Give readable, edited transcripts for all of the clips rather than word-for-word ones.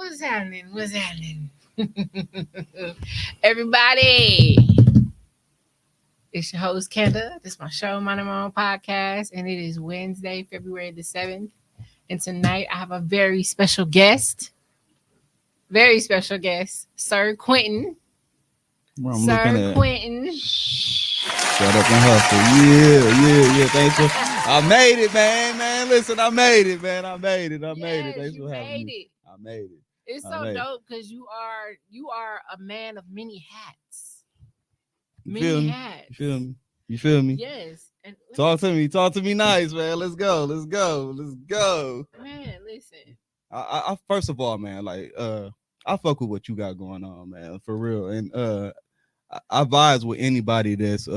What's happening? What's happening? Everybody, it's your host, Kenda. This is my show, My Number One Podcast, and it is Wednesday, February the 7th. And tonight I have a very special guest, Sir Quentin. Well, I'm Sir looking at Quentin. Shut Up and Hustle. Yeah. Thanks for. I made it, man. Listen, I made it, man. I made it. Thanks for having me. I made it. It's so dope because you are a man of many hats. You feel me? Yes. And Talk to me nice, man. Let's go. Man, listen. I first of all, man, I fuck with what you got going on, man, for real. And I advise with anybody that's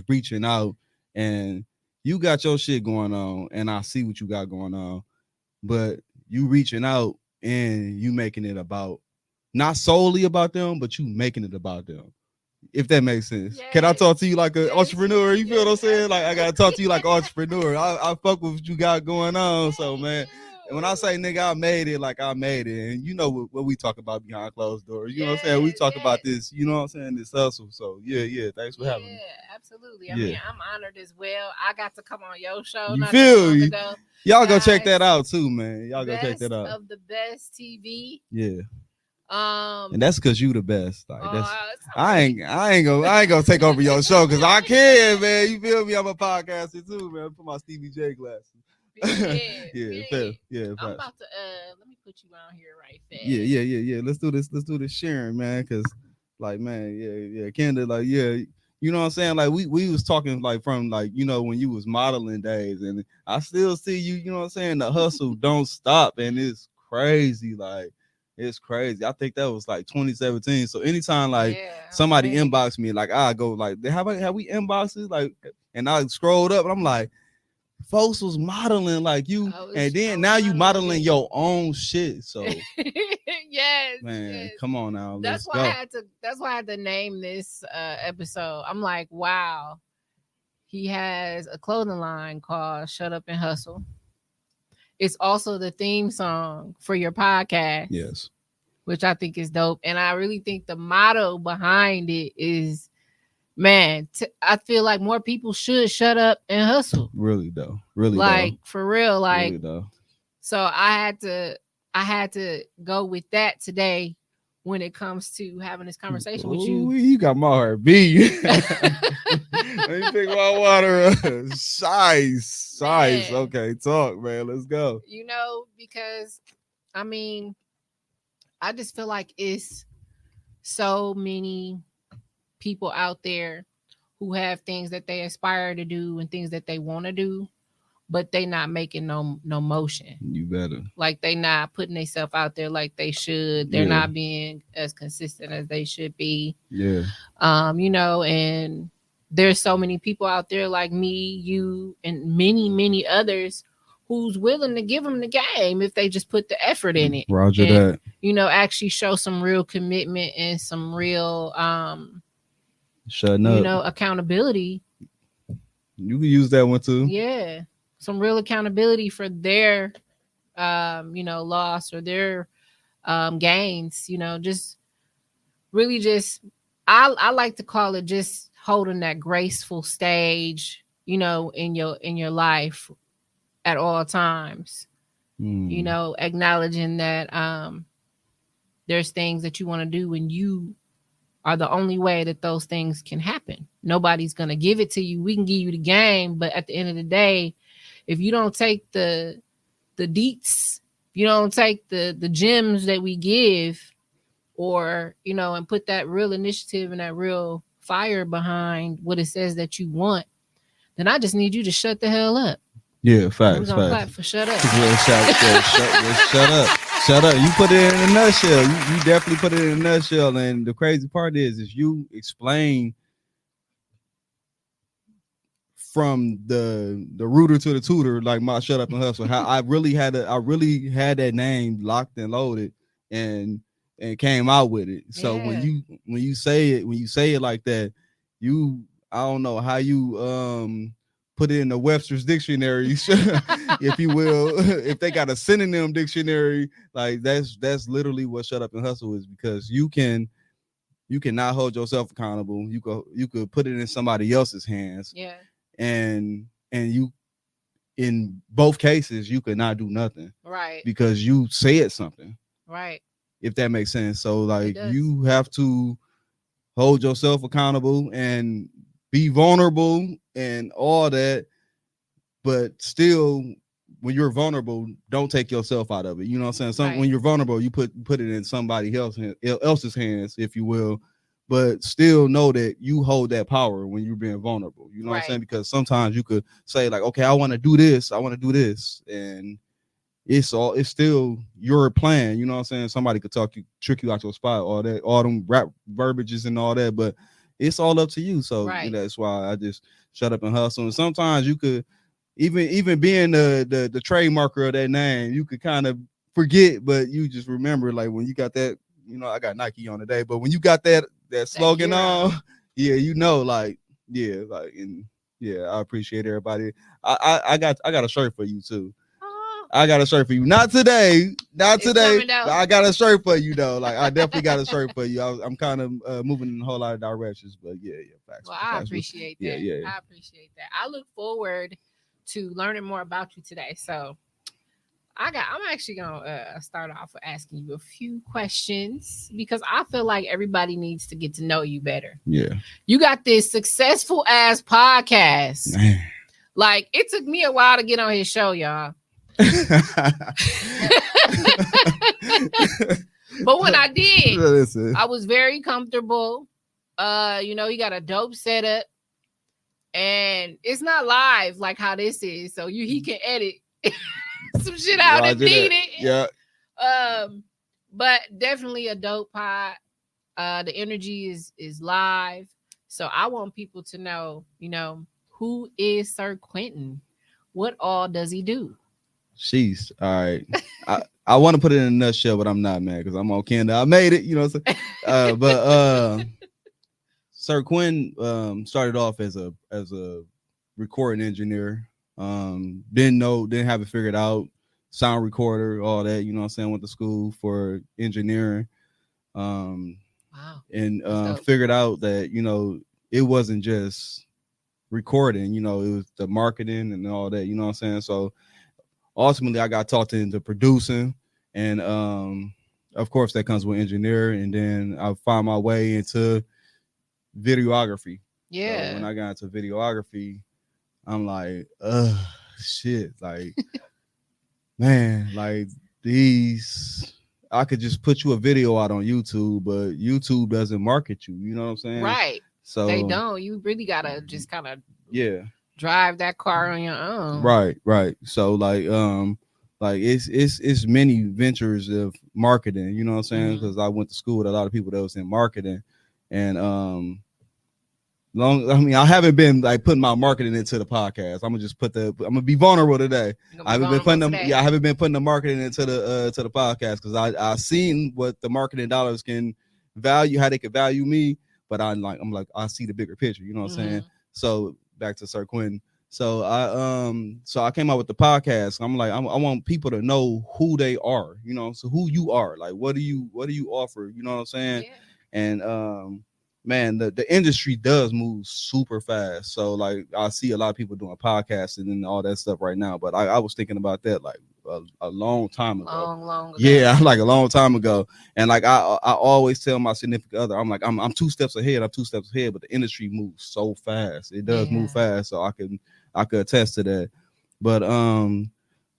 reaching out and you got your shit going on and I see what you got going on, but you reaching out and you making it about not solely about them, but you making it about them. If that makes sense. Yes. Can I talk to you like an entrepreneur? You feel what I'm saying? Like I gotta talk to you like an entrepreneur. I fuck with what you got going on. So man, and when I say nigga, I made it, like I made it. And you know what we talk about behind closed doors. You know what I'm saying? We talk about this, you know what I'm saying, this hustle. So yeah. Thanks for having me. Yeah, absolutely. I mean, I'm honored as well. I got to come on your show. You feel you? Y'all guys, go check that out too, man. Y'all go check that out. Of the best TV. Yeah. And that's because you the best. Like that's I ain't gonna take over your show because I can, man. You feel me? I'm a podcaster too, man. Put my Stevie J glasses. Yeah. I'm about to let me put you on here right fast. Yeah. Let's do this sharing, man. Cause like, man, yeah. Kenda, like, yeah. You know what I'm saying? Like we was talking like from like, you know, when you was modeling days, and I still see you, you know what I'm saying? The hustle don't stop, and it's crazy. Like it's crazy. I think that was like 2017. So anytime like somebody inbox me, like I go like, have we inboxes? Like, and I scrolled up and I'm like, folks was modeling like you, and then now you modeling your own shit. So yes, man, come on now. That's why I had to name this episode. I'm like, wow, he has a clothing line called Shut Up and Hustle. It's also the theme song for your podcast. Yes. Which I think is dope. And I really think the motto behind it is, man, I feel like more people should shut up and hustle. Really though. Really like though. For real. Like, really though. So I had to go with that today when it comes to having this conversation with you. You got my heart beat. Let me pick my water up. Size. Okay, talk, man. Let's go. You know, because I mean, I just feel like it's so many people out there who have things that they aspire to do and things that they want to do, but they not making no motion. You better. Like they not putting themselves out there like they should. They're not being as consistent as they should be. Yeah. You know, and there's so many people out there like me, you, and many others who's willing to give them the game if they just put the effort in it. Roger that. You know, actually show some real commitment and some real shutting up. You know, accountability. You can use that one too. Yeah. Some real accountability for their you know, loss or their gains, you know, just really just I like to call it just holding that graceful stage, you know, in your life at all times. You know, acknowledging that there's things that you want to do and you are the only way that those things can happen. Nobody's going to give it to you. We can give you the game, but at the end of the day, if you don't take the deets, you don't take the gems that we give, or, you know, and put that real initiative and that real fire behind what it says that you want, then I just need you to shut the hell up. Yeah, facts. We're gonna clap for shut up. Shut up. You put it in a nutshell. You definitely put it in a nutshell. And the crazy part is you explain from the rooter to the tutor, like my Shut Up and Hustle, how I really had that name locked and loaded and came out with it. So when you say it like that, I don't know how you put it in the Webster's dictionary, if you will. If they got a synonym dictionary, like that's literally what shut up and hustle is, because you cannot hold yourself accountable. You could put it in somebody else's hands. Yeah. And you, in both cases, you could not do nothing. Right. Because you said something. Right. If that makes sense. So like you have to hold yourself accountable and be vulnerable and all that, but still, when you're vulnerable, don't take yourself out of it. You know what I'm saying? When you're vulnerable, you put it in somebody else's hands, if you will, but still know that you hold that power when you're being vulnerable. You know what I'm saying? Because sometimes you could say like, okay, I want to do this, and it's still your plan. You know what I'm saying? Somebody could trick you out your spot, all them rap verbiages and all that, but it's all up to you. So that's why I just shut up and hustle. And sometimes you could, even being the trademarker of that name, you could kind of forget, but you just remember, like when you got that, I got Nike on today, but when you got that slogan on, I appreciate everybody. I got a shirt for you too. I got a shirt for you. Not today. I got a shirt for you though. Like I definitely got a shirt for you. I'm kind of moving in a whole lot of directions, but facts. Well, I appreciate that. Yeah. I appreciate that. I look forward to learning more about you today. So I'm actually gonna start off with asking you a few questions, because I feel like everybody needs to get to know you better. Yeah. You got this successful ass podcast. Man. Like it took me a while to get on his show, y'all. But when I did, I was very comfortable. You got a dope setup, and it's not live like how this is, so he can edit some shit out if needed. Yeah. But definitely a dope pod. The energy is live, so I want people to know, who is Sir Quentin? What all does he do? Sheesh. All right. I want to put it in a nutshell, but I'm not, man, because I'm on Canada. I made it, you know what I'm saying? But Sir Quentin started off as a recording engineer. Didn't have it figured out. Sound recorder, all that, you know what I'm saying? Went to school for engineering. Wow. And figured out that, it wasn't just recording, it was the marketing and all that, you know what I'm saying? So ultimately I got taught into producing, and of course that comes with engineering, and then I found my way into videography. Yeah. So when I got into videography, I'm like, shit, like man, like these, I could just put you a video out on YouTube, but YouTube doesn't market you, you know what I'm saying? Right. So they don't. You really gotta just kind of drive that car on your own. Right. So like it's many ventures of marketing, you know what I'm saying? Because I went to school with a lot of people that was in marketing, and I haven't been like putting my marketing into the podcast. I'm gonna be vulnerable today. I haven't been putting the marketing into the podcast, because I seen what the marketing dollars can value, how they could value me, but I'm like I see the bigger picture, you know what I'm saying? So back to Sir Quentin. So I came out with the podcast. I'm like, I want people to know who they are, so who you are, like what do you offer, you know what I'm saying? Yeah. And man, the industry does move super fast. So like I see a lot of people doing podcasting and all that stuff right now, but I was thinking about that like a long time ago. Long ago. Yeah, like a long time ago. And like I always tell my significant other, I'm like, I'm 2 steps ahead. But the industry moves so fast. It does move fast. So I could attest to that. But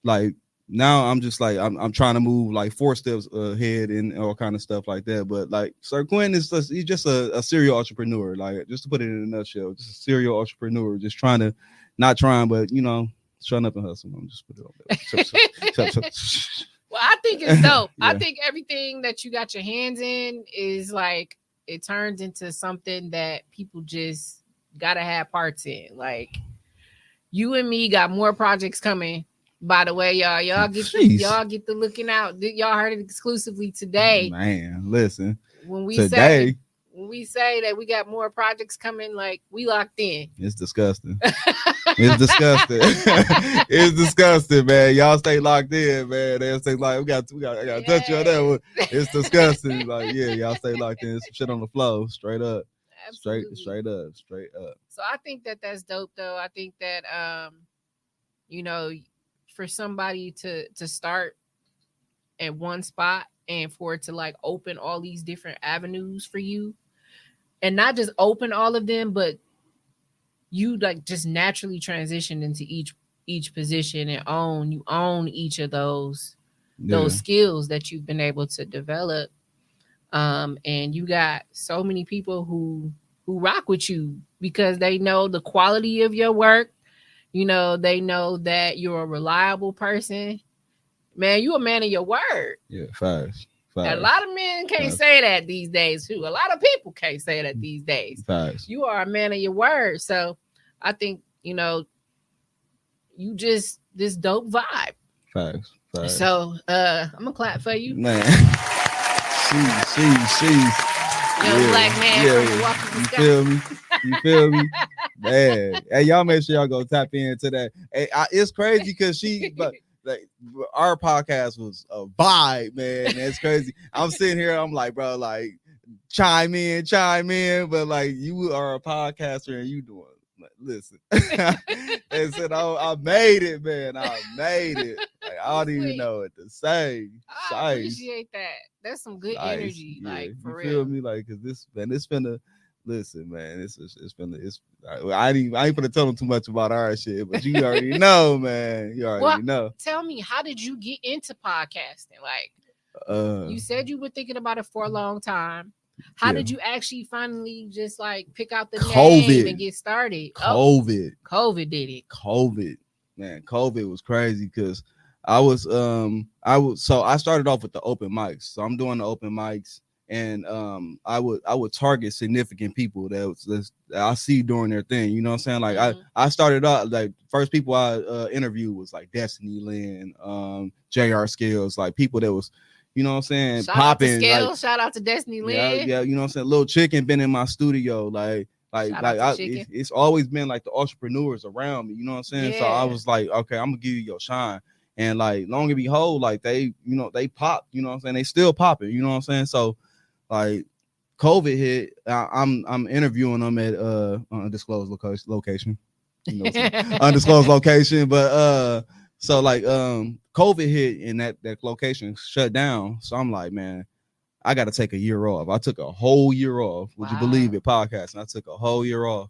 like now I'm just like I'm trying to move like 4 steps ahead and all kind of stuff like that. But like Sir Quentin he's just a serial entrepreneur. Like, just to put it in a nutshell, just a serial entrepreneur, just shutting up and hustling. I'm just put it on there. Well, I think it's dope. Yeah. I think everything that you got your hands in is like, it turns into something that people just gotta have parts in. Like, you and me got more projects coming. By the way, y'all get the looking out. Y'all heard it exclusively today. Man, listen. When we today, when we say that we got more projects coming, like we locked in. It's disgusting. It's disgusting. It's disgusting, man. Y'all stay locked in, man. They stay like I got to touch you on that one. It's disgusting. Like, yeah, y'all stay locked in. Some shit on the flow, straight up, Absolutely. straight up. So I think that that's dope, though. I think that you know, for somebody to start at one spot and for it to like open all these different avenues for you, and not just open all of them, but you like just naturally transition into each position and you own each of those skills that you've been able to develop. And you got so many people who rock with you because they know the quality of your work. You know, they know that you're a reliable person. Man, you a man of your word. Yeah, fast. A lot of men can't say that these days too. A lot of people can't say that these days. Fast. You are a man of your word. So I think, you know, you just this dope vibe. Facts. So I'm gonna clap for you. Man. She's young black man from Milwaukee, You feel me? Man. Hey, y'all make sure y'all go tap into that. Hey, it's crazy because like our podcast was a vibe, man. It's crazy. I'm sitting here, I'm like, bro, like chime in, but like you are a podcaster and you doing listen. And said, I made it, man. I made it. Like, I don't even know what to say. I appreciate that. That's some good energy. Yeah. Like for real. Feel me? Like, cause it's been a listen, man. I ain't gonna tell them too much about our shit, but you already know, man. You already know. Tell me, how did you get into podcasting? Like, you said you were thinking about it for a long time. How did you actually finally just like pick out the name and get started? COVID did it. Man, COVID was crazy because I started off with the open mics. So I'm doing the open mics, and I would target significant people that I see doing their thing. You know what I'm saying? Like I started out like first people I interviewed was like Destiny Lynn, JR Skills, like people that was, you know what I'm saying, popping. Shout out to Destiny Lynn. Yeah, you know what I'm saying. Lil Chicken been in my studio, it's always been like the entrepreneurs around me. You know what I'm saying. Yeah. So I was like, okay, I'm gonna give you your shine. And like, long and behold, like they pop. You know what I'm saying. They still popping. You know what I'm saying. So like, COVID hit. I'm interviewing them at undisclosed location. You know, undisclosed location, but so like COVID hit and that location shut down. So I'm like, man, I got to take a year off. I took a whole year off. Would you believe it? Podcasting. I took a whole year off,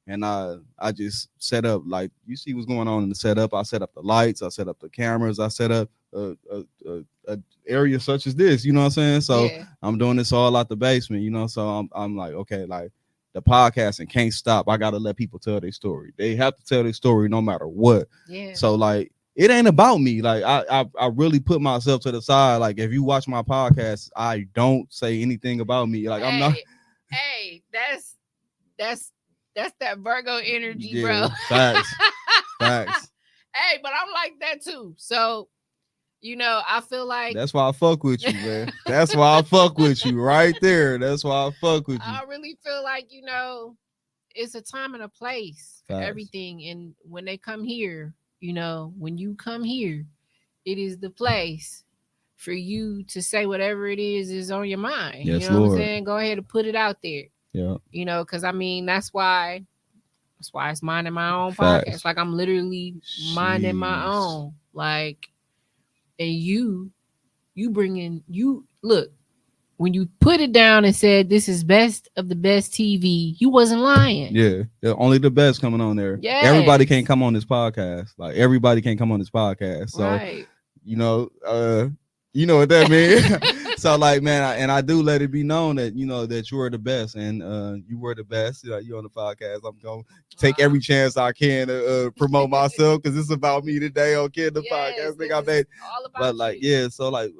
and I just set up, like, you see what's going on in the setup. I set up the lights. I set up the cameras. I set up a area such as this. You know what I'm saying? So I'm doing this all out the basement. You know, so I'm like, okay, like the podcasting can't stop. I got to let people tell their story. They have to tell their story no matter what. Yeah. So like, it ain't about me. Like I really put myself to the side. Like if you watch my podcast, I don't say anything about me. Like I'm not. Hey, that's that Virgo energy, bro. Facts. Hey, but I'm like that too. So, you know, I feel like that's why I fuck with you, man. That's why I fuck with you right there. That's why I fuck with you. I really feel like, you know, it's a time and a place for everything. And when they come here, you know, when you come here, it is the place for you to say whatever it is on your mind. Yes, you know Lord. What I'm saying? Go ahead and put it out there. Yeah. You know, because I mean, that's why it's minding my own podcast. Like I'm literally minding my own. Like, and you look, when you put it down and said this is best of the best TV, you wasn't lying. Yeah, only the best coming on there. Yeah, everybody can't come on this podcast. Like everybody can't come on this podcast. So you know what that means. So like, man, and I do let it be known that you know that you are the best, and you were the best. You on the podcast. I'm gonna take every chance I can to promote myself because it's about me today on Kid the Podcast. Thing I made. But like, so like,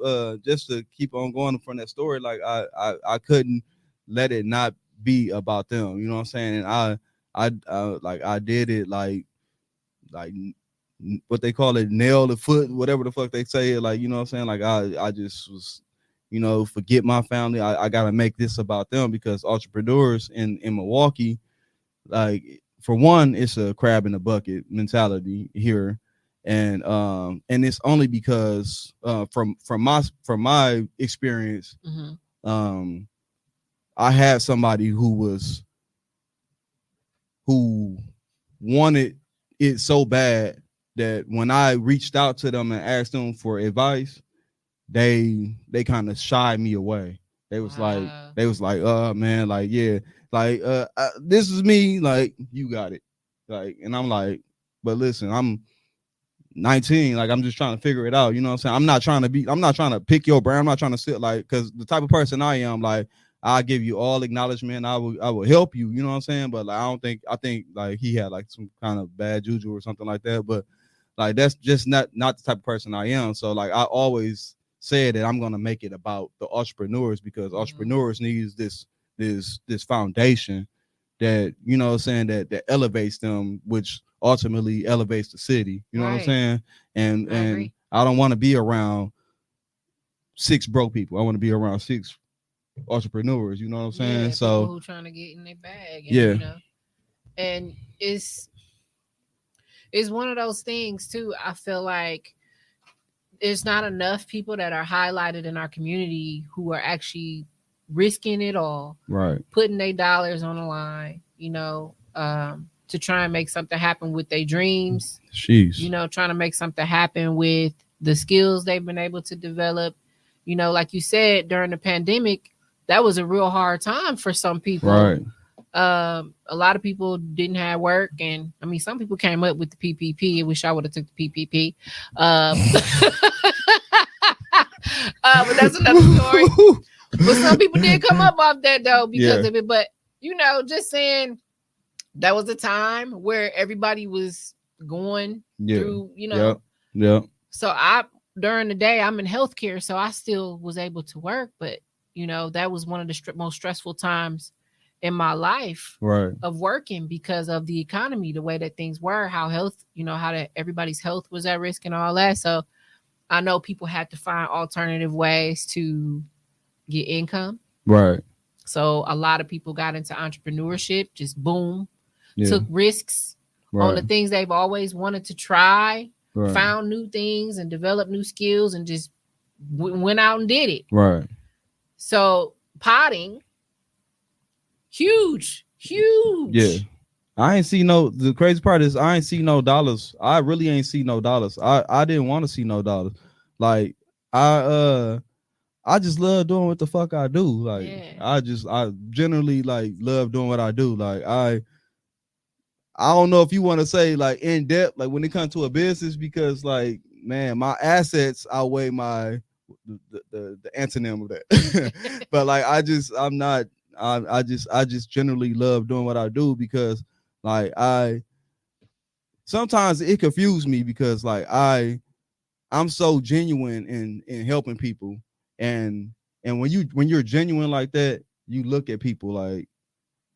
just to keep on going from that story, like I couldn't let it not be about them. You know what I'm saying? And I did it like what they call it, nail the foot, whatever the fuck they say. Like, you know what I'm saying? Like I just was forget my family. I gotta make this about them, because entrepreneurs in Milwaukee, like, for one, it's a crab in a bucket mentality here. And it's only because from my experience, um I had somebody who wanted it so bad that when I reached out to them and asked them for advice, they kind of shied me away. They was Wow. like, man, like, yeah, like, this is me, like, you got it, like. And I'm like, but listen, I'm 19, like, I'm just trying to figure it out, you know what I'm saying? I'm not trying to pick your brain. I'm not trying to sit, like, because the type of person I am, like, I'll give you all acknowledgement. I will help you, you know what I'm saying? But like, I think like he had like some kind of bad juju or something like that. But like, that's just not the type of person I am. So like, I always said that I'm gonna make it about the entrepreneurs, because entrepreneurs needs this foundation that, you know what I'm saying, that elevates them, which ultimately elevates the city. You know what I'm Right. saying? I And agree. I don't want to be around 6 broke people. I want to be around 6 entrepreneurs. You know what I'm saying? Yeah, people So who trying to get in their bag, and yeah, and it's one of those things too. I feel like there's not enough people that are highlighted in our community who are actually risking it all, right. putting their dollars on the line, to try and make something happen with their dreams, Sheesh. trying to make something happen with the skills they've been able to develop. Like you said, during the pandemic, that was a real hard time for some people. Right. A lot of people didn't have work, and I mean, some people came up with the PPP. I wish I would have took the PPP. But that's another story. But some people did come up off that though because of it. But just saying, that was a time where everybody was going through. Yeah. So during the day, I'm in healthcare, so I still was able to work. But that was one of the most stressful times in my life, right, of working, because of the economy, the way that things were, how how that everybody's health was at risk and all that. So I know people had to find alternative ways to get income. right. So a lot of people got into entrepreneurship, just boom, took risks on the things they've always wanted to try, found new things and developed new skills, and just went out and did it. Right. So potting, huge. Yeah. I ain't see the crazy part is I ain't see no dollars. I really ain't see no dollars. I didn't want to see no dollars. Like, I just love doing what the fuck I do. Like, I generally like love doing what I do. Like, I don't know if you want to say like in depth, like when it comes to a business, because like, man, my assets outweigh my the antonym of that. But like, I just generally love doing what I do, because like, sometimes it confused me, because like I'm so genuine in helping people, and when you're genuine like that, you look at people like,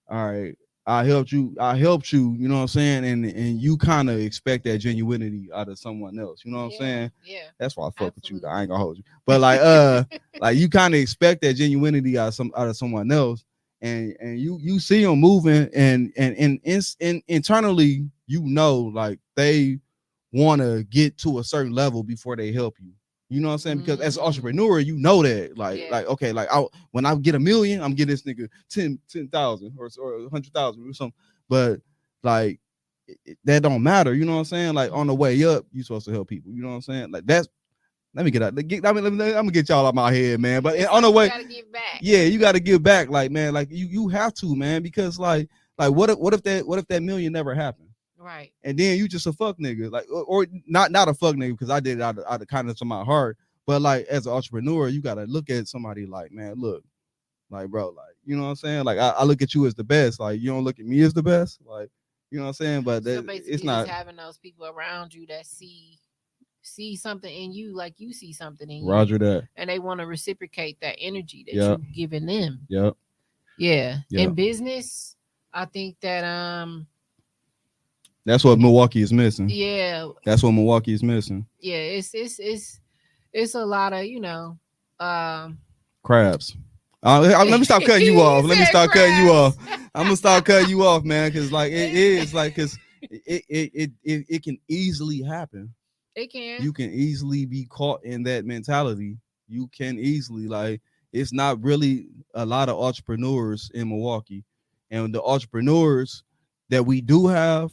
all right, I helped you, you know what I'm saying? And you kind of expect that genuinity out of someone else, you know what I'm saying? Yeah. That's why I fuck with you. I ain't gonna hold you. But like, like, you kind of expect that genuinity out of someone else, and you see them moving, and internally, like, they want to get to a certain level before they help you. You know what I'm saying? Because as an entrepreneur, you know that, like, okay, like, when I get $1 million, I'm getting this nigga 10,000 or 100,000 or something. But like, that don't matter. You know what I'm saying? Like, on the way up, you supposed to help people. You know what I'm saying? Like, that's, let me get out. I'm gonna get y'all out my head, man. But on the way, you gotta give back. Yeah, you gotta give back. Like, man, like, you have to, man, because like what if that million never happened? Right. And then you just a fuck nigga, like, or not a fuck nigga, because I did it out of kindness of my heart. But like, as an entrepreneur, you gotta look at somebody like, man, look, like, bro, like, you know what I'm saying? Like, I look at you as the best. Like, you don't look at me as the best. Like, you know what I'm saying? But so basically, it's not having those people around you that see something in you, like you see something in you. Roger that. And they want to reciprocate that energy that you're giving them. Yep. Yeah. In business, I think that that's what Milwaukee is missing. Yeah. That's what Milwaukee is missing. Yeah, it's a lot of, Crabs. Let me stop cutting you off. Let me stop cutting you off. I'm gonna stop cutting you off, man, because like it is like because it can easily happen. It can. You can easily be caught in that mentality. You can easily like it's not really a lot of entrepreneurs in Milwaukee, and the entrepreneurs that we do have,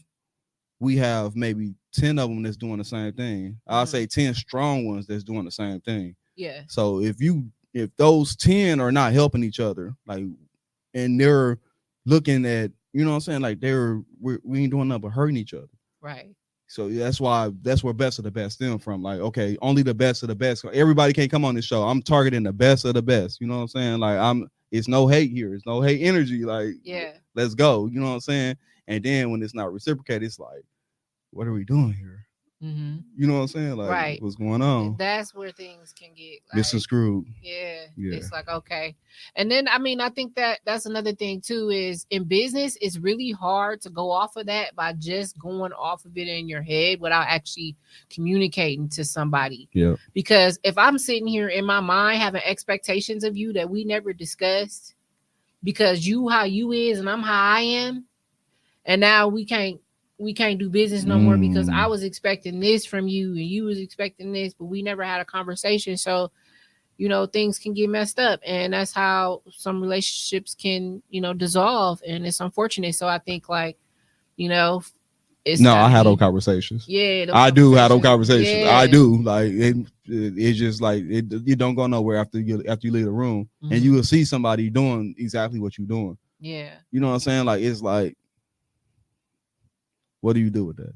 we have maybe 10 of them that's doing the same thing. I'll say 10 strong ones that's doing the same thing. Yeah. So if those 10 are not helping each other, like, and they're looking at, you know what I'm saying, like we ain't doing nothing but hurting each other. Right. So that's where best of the best stem from. Like, okay, only the best of the best. Everybody can't come on this show. I'm targeting the best of the best. You know what I'm saying? Like it's no hate here. It's no hate energy. Like, yeah, let's go. You know what I'm saying? And then when it's not reciprocated, it's like, what are we doing here? Mm-hmm. You know what I'm saying? Like, right. What's going on? That's where things can get like, misconstrued. Yeah. It's like, okay. And then, I mean, I think that's another thing too, is in business, it's really hard to go off of that by just going off of it in your head without actually communicating to somebody. Yeah. Because if I'm sitting here in my mind having expectations of you that we never discussed, because you how you is and I'm how I am, and now we can't do business no more because I was expecting this from you and you was expecting this, but we never had a conversation. So, you know, things can get messed up, and that's how some relationships can, you know, dissolve, and it's unfortunate. So I think, like, you know, I had those conversations. Yeah, I do have those conversations. Yeah. I do. Like it's just like you don't go nowhere after you leave the room, and you will see somebody doing exactly what you're doing. Yeah. You know what I'm saying? Like, it's like, what do you do with that?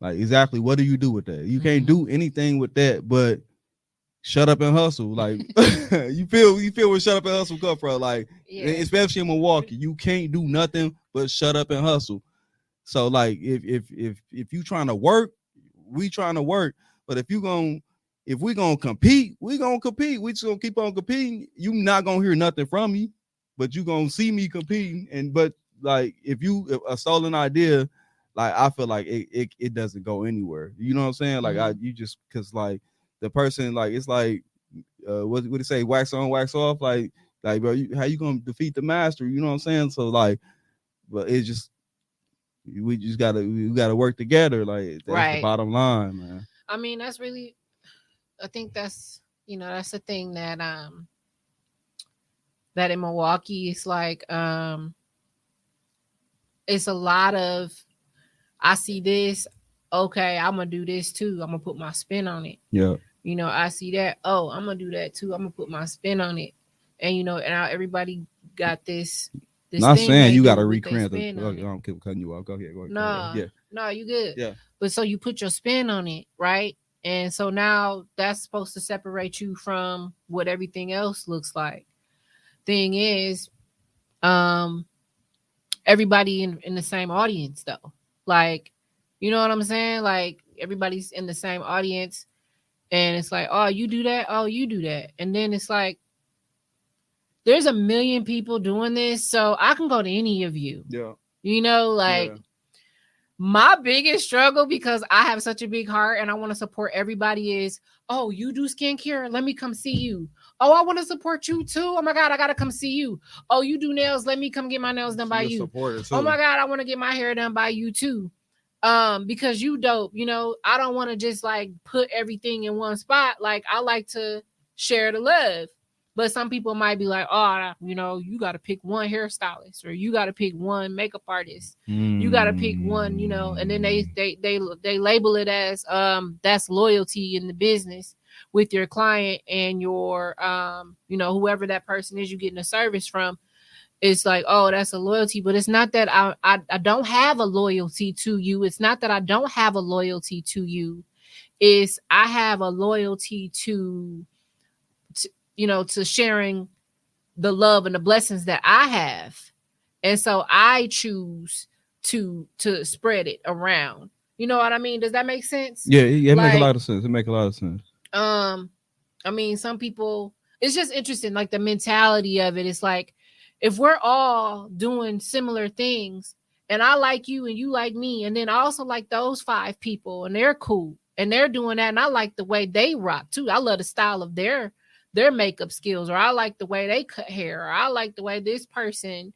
Like, exactly, what do you do with that? You can't do anything with that but shut up and hustle. Like, you feel where shut up and hustle come from. Like, especially in Milwaukee, you can't do nothing but shut up and hustle. So, like, if you trying to work, we trying to work. But if we gonna compete, we gonna compete. We just gonna keep on competing. You not gonna hear nothing from me, but you gonna see me competing. But like, if a stolen idea, like, I feel like it doesn't go anywhere. You know what I'm saying? Like, you just, cause like the person, like, it's like, what it say, wax on, wax off. Like, bro, how you gonna defeat the master? You know what I'm saying? So like, but it's just, we gotta work together. Like, that's the bottom line, man. I mean, that's really, I think that's, you know, that's the thing that that in Milwaukee, it's like it's a lot of, I see this, okay, I'm gonna do this too. I'm gonna put my spin on it. Yeah. You know, I see that, oh, I'm gonna do that too. I'm gonna put my spin on it. And you know, and now everybody got this not saying you gotta recreate the, I don't keep cutting you off. Go ahead. No, you good. Yeah. But so you put your spin on it, right? And so now that's supposed to separate you from what everything else looks like. Thing is, everybody in the same audience though. Like, you know what I'm saying? Like, everybody's in the same audience, and it's like, oh, you do that, oh, you do that. And then it's like, there's a million people doing this, so I can go to any of you. Yeah. You know, like, my biggest struggle, because I have such a big heart and I want to support everybody, is, oh, you do skincare, let me come see you. Oh, I want to support you too. Oh my God, I gotta come see you. Oh, you do nails, let me come get my nails done by you. Oh my God, I want to get my hair done by you too. Because you dope. You know, I don't want to just like put everything in one spot. Like, I like to share the love. But some people might be like, oh, you know, you got to pick one hairstylist, or you got to pick one makeup artist. You got to pick one, you know, and then they label it as that's loyalty in the business with your client and your you know, whoever that person is you getting a service from. It's like, oh, that's a loyalty, but it's not that I don't have a loyalty to you. It's not that I don't have a loyalty to you. It's I have a loyalty to you know, to sharing the love and the blessings that I have. And so I choose to spread it around. You know what I mean? Does that make sense? Yeah, it makes a lot of sense. It makes a lot of sense. I mean, some people, it's just interesting, like the mentality of it. It's like, if we're all doing similar things, and I like you and you like me, and then I also like those 5 people and they're cool and they're doing that, and I like the way they rock too. I love the style of their their makeup skills, or I like the way they cut hair, or I like the way this person,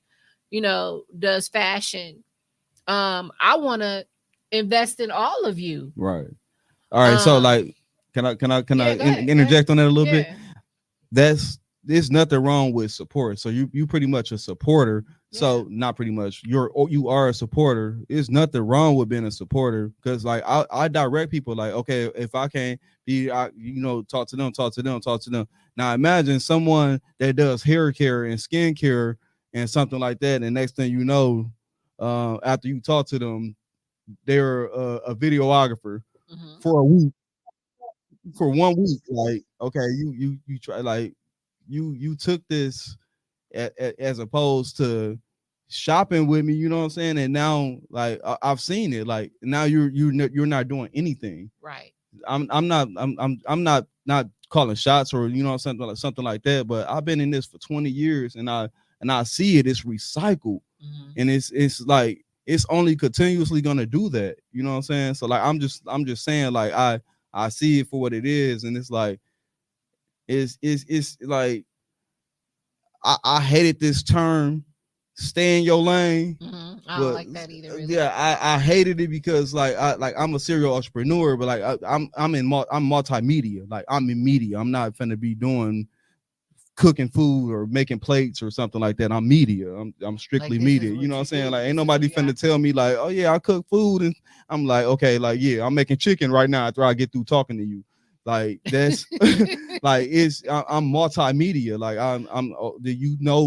does fashion. I want to invest in all of you. Right. All right. So like, can I Yeah, go ahead, interject on that a little bit? Yeah. There's nothing wrong with support. So you pretty much a supporter. So not pretty much, you are a supporter. There's nothing wrong with being a supporter, because like I direct people like, okay, if I can't be, talk to them. Now imagine someone that does hair care and skin care and something like that, and next thing you know, after you talk to them, they're a videographer for a week, for 1 week. Like, okay, you try, like, you took this as opposed to shopping with me, you know what I'm saying? And now, like, I've seen it. Like, now you're not doing anything. Right. I'm not calling shots, or something like that. But I've been in this for 20 years, and I see it. It's recycled, and it's like it's only continuously gonna do that. You know what I'm saying? So like, I'm just saying, like, I see it for what it is, and it's like it's like I hated this term, stay in your lane. I don't like that either. Really. Yeah, I hated it because like I'm a serial entrepreneur, but like I'm multimedia. Like, I'm in media. I'm not finna be doing cooking food or making plates or something like that. I'm media. I'm strictly Like, media. You know what I'm saying? Like, ain't nobody finna tell me like, oh yeah, I cook food, and I'm like, okay, like, yeah, I'm making chicken right now after I get through talking to you. Like, that's like, I'm multimedia. Like, I'm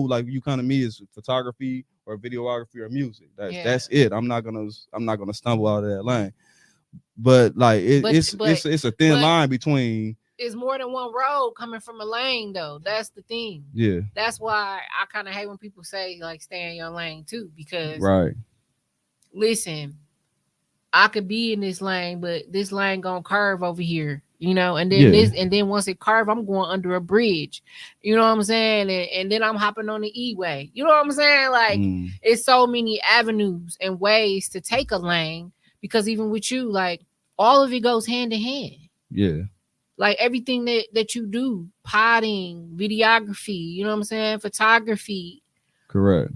like, you kind of me is photography or videography or music. That's it. I'm not gonna stumble out of that lane. But like, it's a thin line between. It's more than one road coming from a lane, though. That's the thing. Yeah. That's why I kind of hate when people say like, stay in your lane too, because right. Listen, I could be in this lane, but this lane gonna curve over here, and then and then once it curve, I'm going under a bridge. You know what I'm saying? And then I'm hopping on the E-way. You know what I'm saying? Like, it's so many avenues and ways to take a lane, because even with you, like, all of it goes hand in hand. Yeah. Like, everything that you do, potting, videography, you know what I'm saying? Photography. Correct.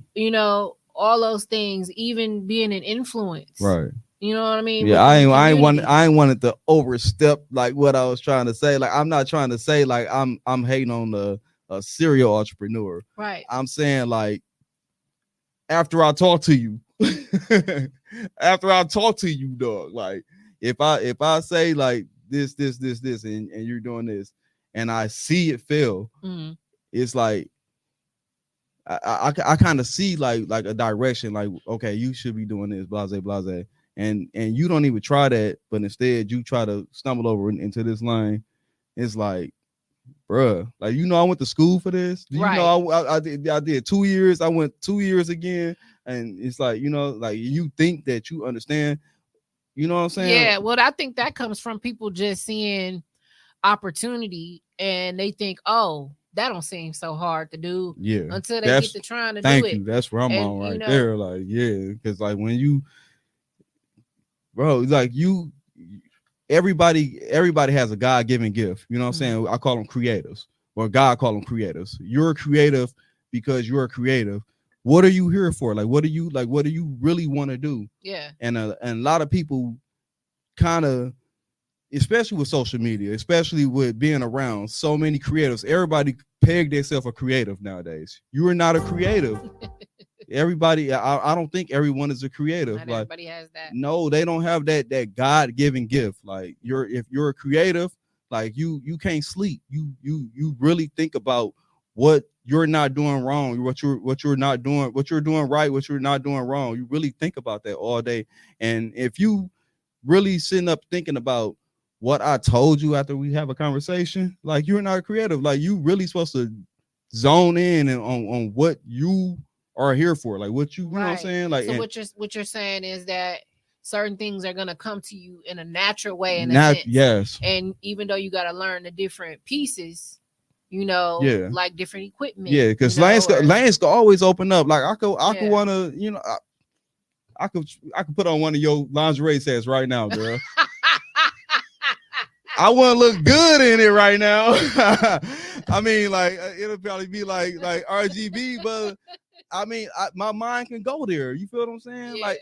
All those things, even being an influence. Right. You know what I mean? Yeah, I ain't wanted to overstep like what I was trying to say. Like, I'm not trying to say like I'm hating on a serial entrepreneur. Right. I'm saying, like, after I talk to you, dog, like, if I say like this, and you're doing this, and I see it fail, it's like I kind of see like a direction, like, okay, you should be doing this, blase, and you don't even try that, but instead you try to stumble over into this line. It's like, bruh, like, I went to school for this. I did 2 years. I went 2 years again, and it's like, like, you think that you understand. You know what I'm saying? Yeah, well, I think that comes from people just seeing opportunity, and they think, oh, that don't seem so hard to do. Yeah. Until they get to trying to do it. Thank you. That's where I'm on right there. Like, yeah, because like when you, bro, like everybody has a God-given gift. You know what I'm saying? I call them creatives, or God call them creatives. You're a creative because you're a creative. What are you here for? Like, what do you really want to do? Yeah. And a lot of people kind of, especially with social media, especially with being around so many creatives, everybody peg themselves a creative nowadays. You are not a creative. Everybody, I don't think everyone is a creative. Not everybody has that. No, they don't have that God-given gift. Like, if you're a creative, like, you can't sleep. You really think about what you're not doing wrong, what you're not doing, what you're doing right, what you're not doing wrong. You really think about that all day. And if you really sitting up thinking about what I told you after we have a conversation, like, you're not creative. Like, you really supposed to zone in on what you are here for, like, what you know what I'm saying? Like, so what you're saying is that certain things are gonna come to you in a natural way, in a sense. Yes. And even though you got to learn the different pieces, like different equipment. Yeah, because lanes can always open up. Like, I could want to, I could put on one of your lingerie sets right now, girl. I want to look good in it right now. I mean, like it'll probably be like RGB, but I mean, my mind can go there. You feel what I'm saying? Yeah. Like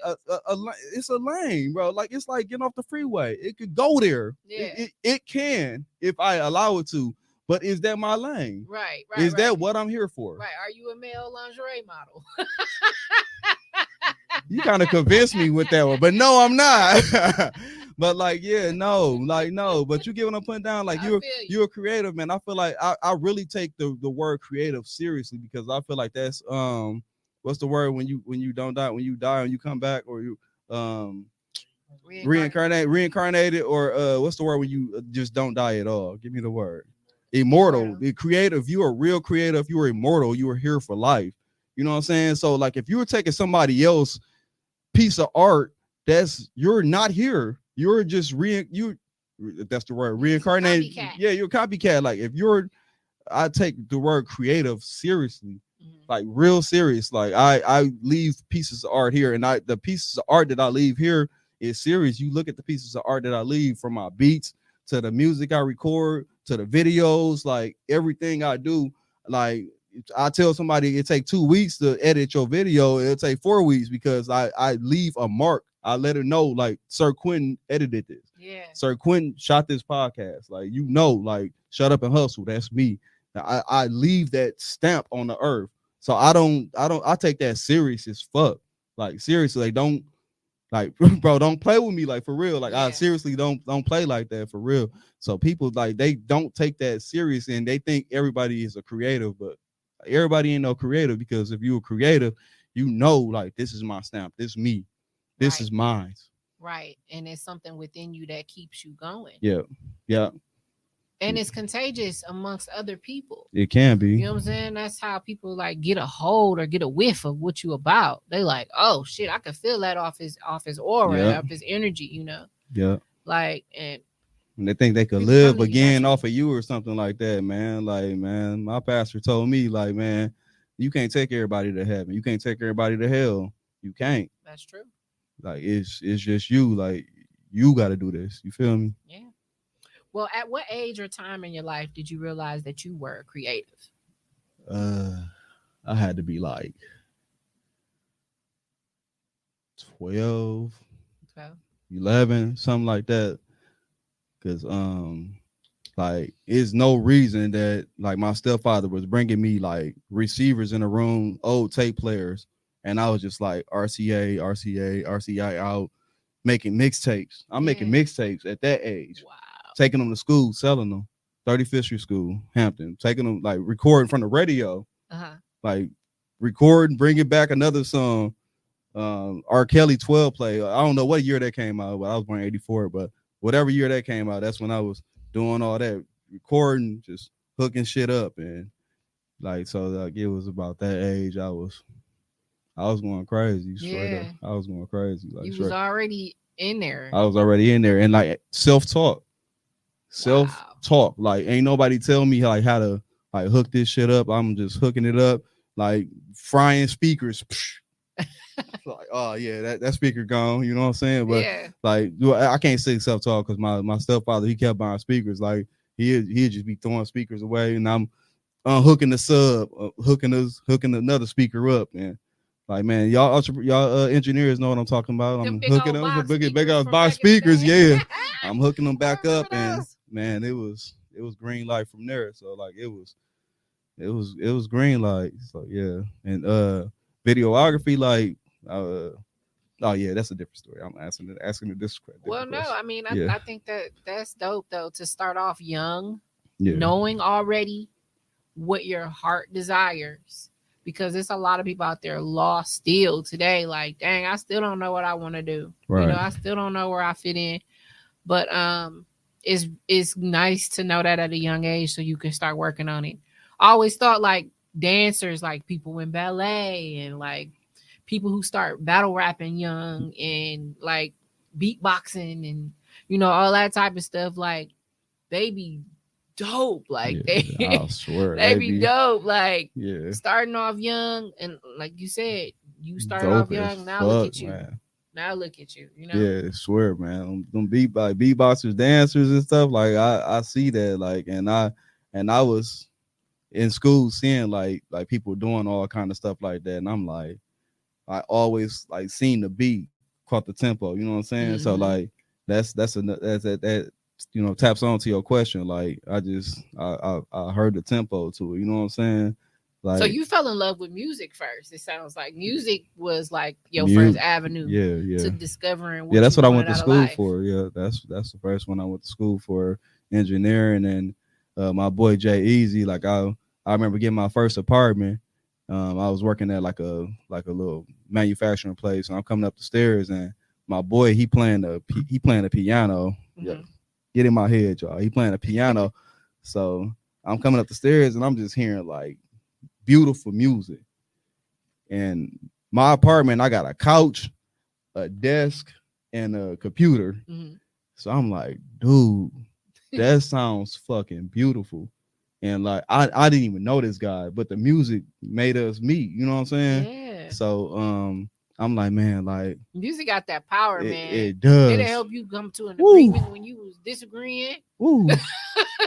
it's a lane, bro. Like it's like getting off the freeway. It could go there. Yeah. It can if I allow it to. But is that my lane? Right. Is that what I'm here for? Right. Are you a male lingerie model? You kind of convinced me with that one, but no, I'm not. But like, yeah, no, like no. But you get what I'm putting down. Like you're a creative, man. I feel like I really take the word creative seriously because I feel like that's what's the word when you don't die, when you die and you come back, or you reincarnated, or what's the word when you just don't die at all? Give me the word. Immortal. The creative. You are real creative. You are immortal. You are here for life. You know what I'm saying? So like if you were taking somebody else piece of art, you're not here. You're just that's the word, reincarnated. Yeah, you're a copycat. Like if I take the word creative seriously, like real serious. Like I leave pieces of art here, and the pieces of art that I leave here is serious. You look at the pieces of art that I leave, from my beats to the music I record to the videos, like everything I do. Like I tell somebody it take 2 weeks to edit your video, it'll take 4 weeks because I leave a mark. I let her know, like, Sir Quentin edited this. Yeah. Sir Quentin shot this podcast. Like, like, Shut Up and Hustle. That's me. I leave that stamp on the earth. So I take that serious as fuck. Like, seriously, like, don't, like, bro, don't play with me, like, for real. Like, I seriously don't play like that, for real. So people, like, they don't take that serious, and they think everybody is a creative, but everybody ain't no creative, because if you're a creative, like, this is my stamp, this is me, this is mine. Right. And it's something within you that keeps you going. Yeah. And it's contagious amongst other people. It can be. You know what I'm saying? That's how people like get a hold or get a whiff of what you about. They like, oh shit, I can feel that off his aura, off his energy, you know? Yeah. Like, and they think they could live again off of you or something like that, man. Like, man, my pastor told me, like, man, you can't take everybody to heaven. You can't take everybody to hell. You can't. That's true. Like, it's just you. Like, you got to do this. You feel me? Yeah. Well, at what age or time in your life did you realize that you were creative? I had to be like 12, 11, something like that. Because like, it's no reason that, like, my stepfather was bringing me like receivers in the room, old tape players, and I was just like RCA out making mixtapes. I'm making mixtapes at that age. Wow. Taking them to school, selling them. 35th Street School, Hampton. Taking them, like, recording from the radio. Like, recording, bringing back another song. R. Kelly 12 play. I don't know what year that came out, but I was born in 84, but whatever year that came out, that's when I was doing all that, recording, just hooking shit up. And like, so like, it was about that age I was going crazy. Straight up. I was going crazy. Like, you was already in there. I was already in there. And like, self-talk. Like, ain't nobody tell me like how to like hook this shit up. I'm just hooking it up, like frying speakers. Like, oh yeah, that speaker gone. You know what I'm saying? But like, I can't say self-talk because my stepfather, he kept buying speakers. Like, he'd just be throwing speakers away, and I'm unhooking the sub, hooking another speaker up, and like, man, y'all engineers know what I'm talking about. I'm hooking them big box speakers. Yeah, I'm hooking them back up, and man, it was green light from there. So like, it was green light. So yeah, and videography, like, oh yeah, that's a different story. I'm asking a different well, no, question. I mean, I think that's dope though, to start off young, knowing already what your heart desires, because there's a lot of people out there lost still today. Like, dang, I still don't know what I want to do. Right. You know, I still don't know where I fit in. But it's nice to know that at a young age, so you can start working on it. I always thought like dancers, like people in ballet and like people who start battle rapping young and like beatboxing and, you know, all that type of stuff, like they be dope. Like I swear, they be dope. Like starting off young, and like you said, you started off young. Now look at you. Man. Now look at you. You know. Yeah, I swear, man. Them beatboxers, dancers, and stuff. Like I see that. Like, and I was in school seeing like people doing all kind of stuff like that, and I'm like, I always like seen the beat, caught the tempo. You know what I'm saying? So like that taps on to your question. Like I heard the tempo to it. You know what I'm saying? So Like you fell in love with music first. It sounds like music was like your first mu- avenue yeah. to discovering Yeah, what that's you what I went wanted to out of school life. for. Yeah, that's the first one I went to school for, engineering. And my boy Jay Easy, like I remember getting my first apartment. I was working at like a little manufacturing place, and I'm coming up the stairs, and my boy he playing the piano. Yeah, Mhm. get in my head, y'all. He playing the piano, so I'm coming up the stairs, and I'm just hearing like beautiful music. And my apartment, I got a couch, a desk, and a computer. Mhm. So I'm like, dude, that sounds fucking beautiful. And like I didn't even know this guy, but the music made us meet, you know what I'm saying? Yeah. So I'm like, man, like Music got that power, man. it It'll does. help you come to an Woo, agreement when you was disagreeing. woo,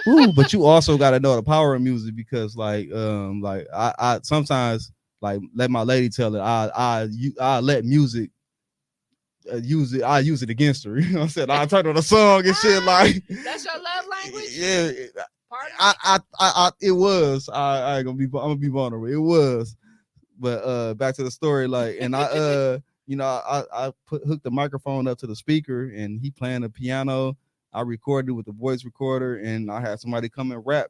woo. But you also gotta know the power of music, because like I sometimes like let my lady tell it, I let music I use it against her. You know what I'm saying? I turn on a song and shit like That's your love language? yeah. Pardon me? It was. I ain't gonna be. I'm gonna be vulnerable. It was. But back to the story. Like, and I hooked the microphone up to the speaker, and he playing the piano. I recorded with the voice recorder, and I had somebody come and rap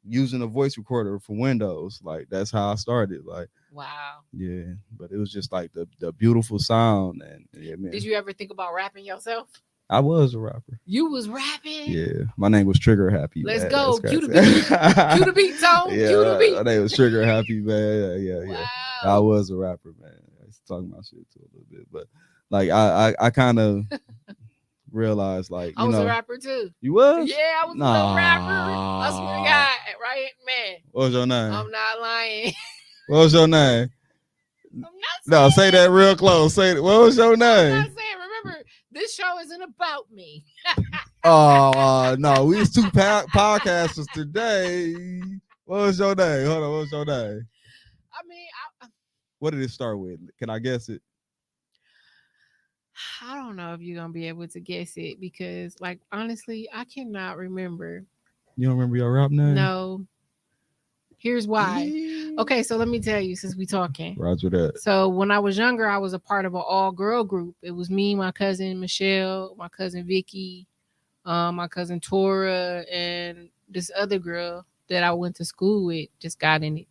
using a voice recorder for Windows. Like, that's how I started. Like, Wow. yeah. But it was just like the beautiful sound, and yeah, man. Did you ever think about rapping yourself? I was a rapper. You was rapping? Yeah, my name was Trigger Happy. Let's Man. go. That's Cue the crazy. beat. Cue the beat, Tone. Cue the Yeah, beat. my name was Trigger Happy, man. Yeah. I Wow. was a rapper, man. I used to talk about shit too a little bit, but like I kind of realized, like, I was a rapper too. you was. Yeah, I was a little rapper. I swear to Nah. God, right, man. What was your name? I'm not lying. What was your name? I'm not No, saying say that real close. Say it. What was your I'm not name? saying. Remember, this show isn't about me. Oh no, we was two podcasters today. What was your name? Hold on, what was your name? I mean, What did it start with? Can I guess it? I don't know if you're gonna be able to guess it because, like, honestly, I cannot remember. You don't remember your rap name? No. Here's why. Okay, so let me tell you, since we talking. Roger that. So when I was younger, I was a part of an all-girl group. It was me, my cousin Michelle, my cousin Vicky, my cousin Tora, and this other girl that I went to school with just got in it.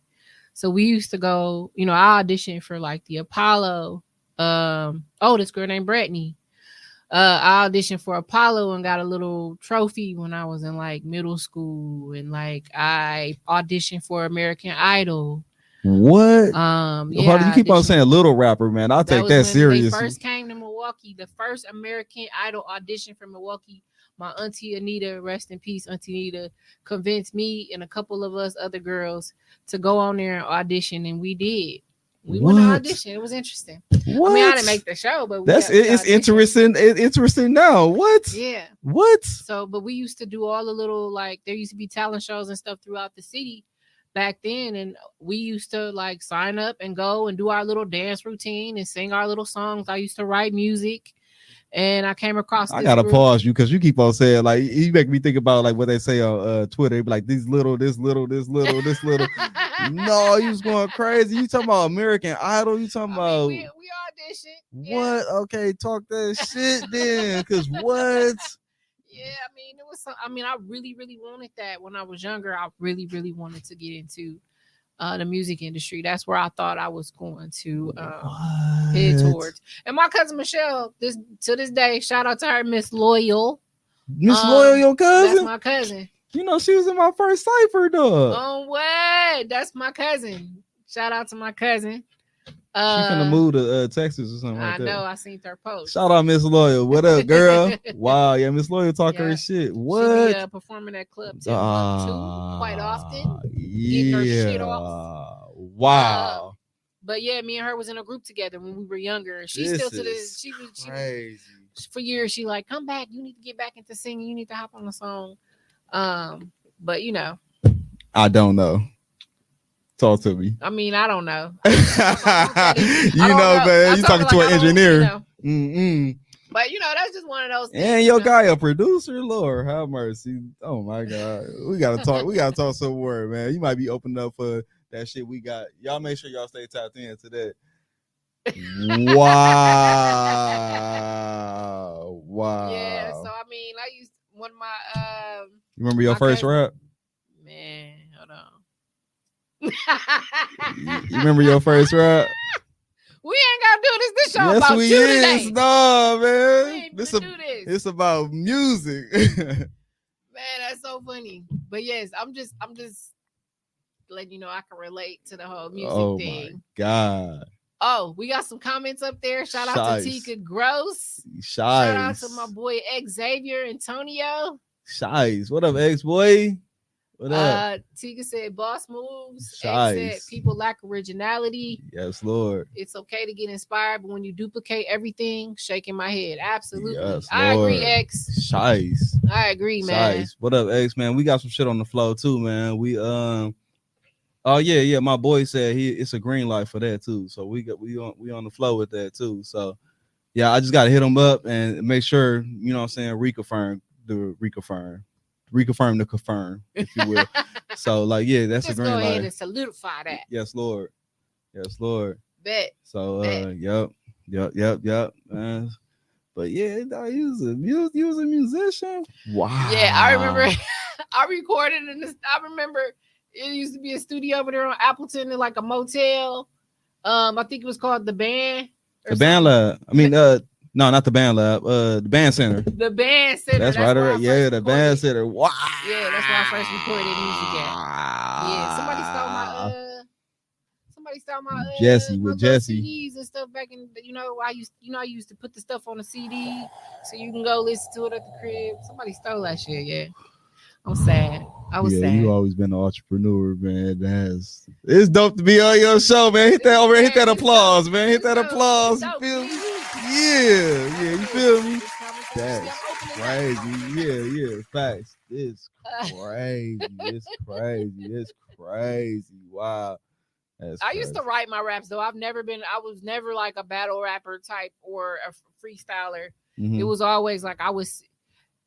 So we used to go, I auditioned for like the Apollo. This girl named Brittany. I auditioned for Apollo and got a little trophy when I was in like middle school, and like I auditioned for American Idol. What? Yeah, you keep on saying little rapper, man. I'll take that when seriously. they first came to Milwaukee, the first American Idol audition from Milwaukee. My auntie Anita, rest in peace, Auntie Anita, convinced me and a couple of us other girls to go on there and audition, and we did. We went to audition. It was interesting. What? I mean, I didn't make the show, but it's interesting. It's interesting now. What? Yeah. What? So, but we used to do all the little, like, there used to be talent shows and stuff throughout the city back then, and we used to like sign up and go and do our little dance routine and sing our little songs. I used to write music. And I came across. I gotta group. Pause you because you keep on saying, like, you make me think about like what they say on Twitter. Like this little. No, you was going crazy. You talking about American Idol? You talking about? We auditioned. What? Yeah. Okay, talk that shit then. Cause what? Yeah, I mean, it was. I really, really wanted that when I was younger. I really, really wanted to get into the music industry. That's where I thought I was going to head towards. And my cousin Michelle, to this day, shout out to her, Miss Loyal. Miss Loyal, your cousin? That's my cousin. You know, she was in my first cipher, dog. Oh, what? That's my cousin. Shout out to my cousin. She finna move to Texas or something like that. I know. I seen her post. Shout out Miss Loyal. What up, girl? Wow. Yeah, Miss Loyal talk her shit. What? She be performing at Club 1012 quite often. Getting her shit off. Wow. But yeah, me and her was in a group together when we were younger. She still to this. She was crazy. For years, she like, come back. You need to get back into singing. You need to hop on a song. But I don't know. Talk to me. I mean, I don't know. You know, man. You talking to an engineer. But that's just one of those things. And your guy a producer, Lord have mercy. Oh my God. We gotta talk some word, man. You might be opening up for that shit we got. Y'all make sure y'all stay tapped into that. Wow. Yeah, so I mean, I used one of my you remember your first rap? Man, hold on. You remember your first rap? We ain't gotta do this. This show yes, about we you is. today. No, man. We ain't gonna do this. It's about music. Man, that's so funny. But yes, I'm just letting you know I can relate to the whole music thing. My God. Oh, we got some comments up there. Shout out to Tika Gross. Shout out to my boy Xavier Antonio. Shice. What up, X boy? What up? Tika said boss moves. Shice. X said people lack originality. Yes, Lord. It's okay to get inspired, but when you duplicate everything, shaking my head. Absolutely. Yes, I agree, X. Shice. I agree, man. Shice. What up, X, man? We got some shit on the flow too, man. We oh yeah, my boy said it's a green light for that too. So we on the flow with that too. So yeah, I just gotta hit him up and make sure, you know what I'm saying, reconfirm the confirm, if you will. So like, yeah, that's just a green light. Go ahead and solidify that. Yes, Lord. Bet. So yep. Man. But yeah, he was a musician. Wow. Yeah, I remember I recorded in this. I remember it used to be a studio over there on Appleton in like a motel. I think it was called The Band. The Band Lab. I mean, no, not the Band Lab. The Band Center. The Band Center. That's right. Yeah, the Band Center. Wow. Yeah, that's where I first recorded music at. Yeah, somebody stole my Jesse my with Jesse CDs and stuff back in. I used to put the stuff on the CD so you can go listen to it at the crib. Somebody stole that shit. Yeah. I'm sad. I was sad. You always been an entrepreneur, man. It's dope to be on your show, man. Hit that over, hit that applause, man. Hit that applause. You feel me? Yeah, you feel me? That's crazy. Yeah. Facts. It's crazy. Wow. I used to write my raps though. I was never like a battle rapper type or a freestyler. Mm-hmm. It was always like